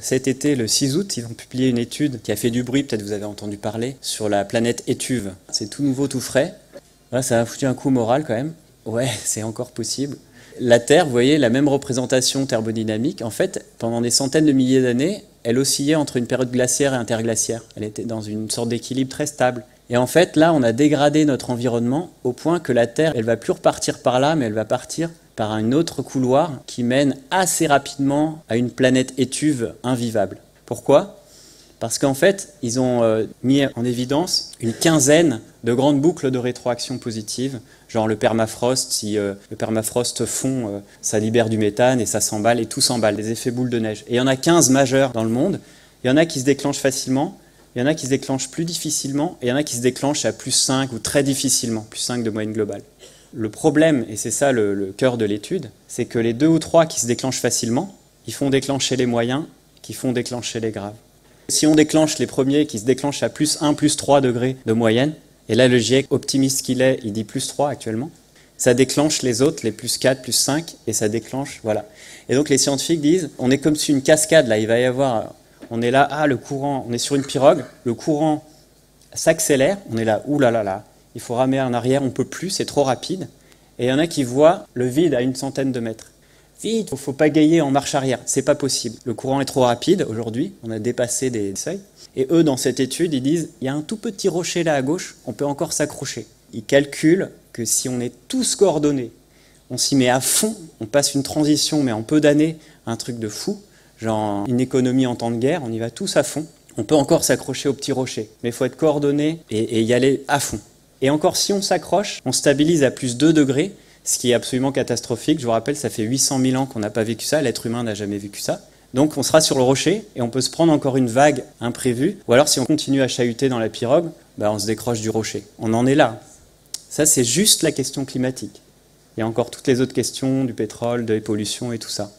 Cet été, le 6 août, ils ont publié une étude qui a fait du bruit, peut-être vous avez entendu parler, sur la planète Étuve. C'est tout nouveau, tout frais. Là, ça a foutu un coup moral quand même. Ouais, c'est encore possible. La Terre, vous voyez, la même représentation thermodynamique, en fait, pendant des centaines de milliers d'années, elle oscillait entre une période glaciaire et interglaciaire. Elle était dans une sorte d'équilibre très stable. Et en fait, là, on a dégradé notre environnement au point que la Terre, elle va plus repartir par là, mais elle va partir par un autre couloir qui mène assez rapidement à une planète Étuve invivable. Pourquoi ? Parce qu'en fait, ils ont mis en évidence une quinzaine de grandes boucles de rétroaction positive, genre le permafrost, si le permafrost fond, ça libère du méthane et ça s'emballe, et tout s'emballe, des effets boule de neige. Et il y en a 15 majeurs dans le monde, il y en a qui se déclenchent facilement, il y en a qui se déclenchent plus difficilement, et il y en a qui se déclenchent à plus 5 ou très difficilement, plus 5 de moyenne globale. Le problème, et c'est ça le cœur de l'étude, c'est que les 2 ou 3 qui se déclenchent facilement, ils font déclencher les moyens, qui font déclencher les graves. Si on déclenche les premiers qui se déclenchent à plus 1, plus 3 degrés de moyenne, et là le GIEC, optimiste qu'il est, il dit plus 3 actuellement, ça déclenche les autres, les plus 4, plus 5, et ça déclenche, voilà. Et donc les scientifiques disent, on est comme sur une cascade, là, il va y avoir, on est là, le courant, on est sur une pirogue, le courant s'accélère, on est là, oulala, il faut ramer en arrière, on ne peut plus, c'est trop rapide, et il y en a qui voient le vide à une centaine de mètres. Vite, il ne faut pas gailler en marche arrière, c'est pas possible. Le courant est trop rapide aujourd'hui, on a dépassé des seuils. Et eux, dans cette étude, ils disent, il y a un tout petit rocher là à gauche, on peut encore s'accrocher. Ils calculent que si on est tous coordonnés, on s'y met à fond, on passe une transition, mais en peu d'années, un truc de fou, genre une économie en temps de guerre, on y va tous à fond, on peut encore s'accrocher au petit rocher. Mais il faut être coordonné et y aller à fond. Et encore, si on s'accroche, on stabilise à plus 2 degrés, ce qui est absolument catastrophique. Je vous rappelle, ça fait 800 000 ans qu'on n'a pas vécu ça, l'être humain n'a jamais vécu ça. Donc on sera sur le rocher et on peut se prendre encore une vague imprévue. Ou alors si on continue à chahuter dans la pirogue, on se décroche du rocher. On en est là. Ça, c'est juste la question climatique. Il y a encore toutes les autres questions du pétrole, de la pollution et tout ça.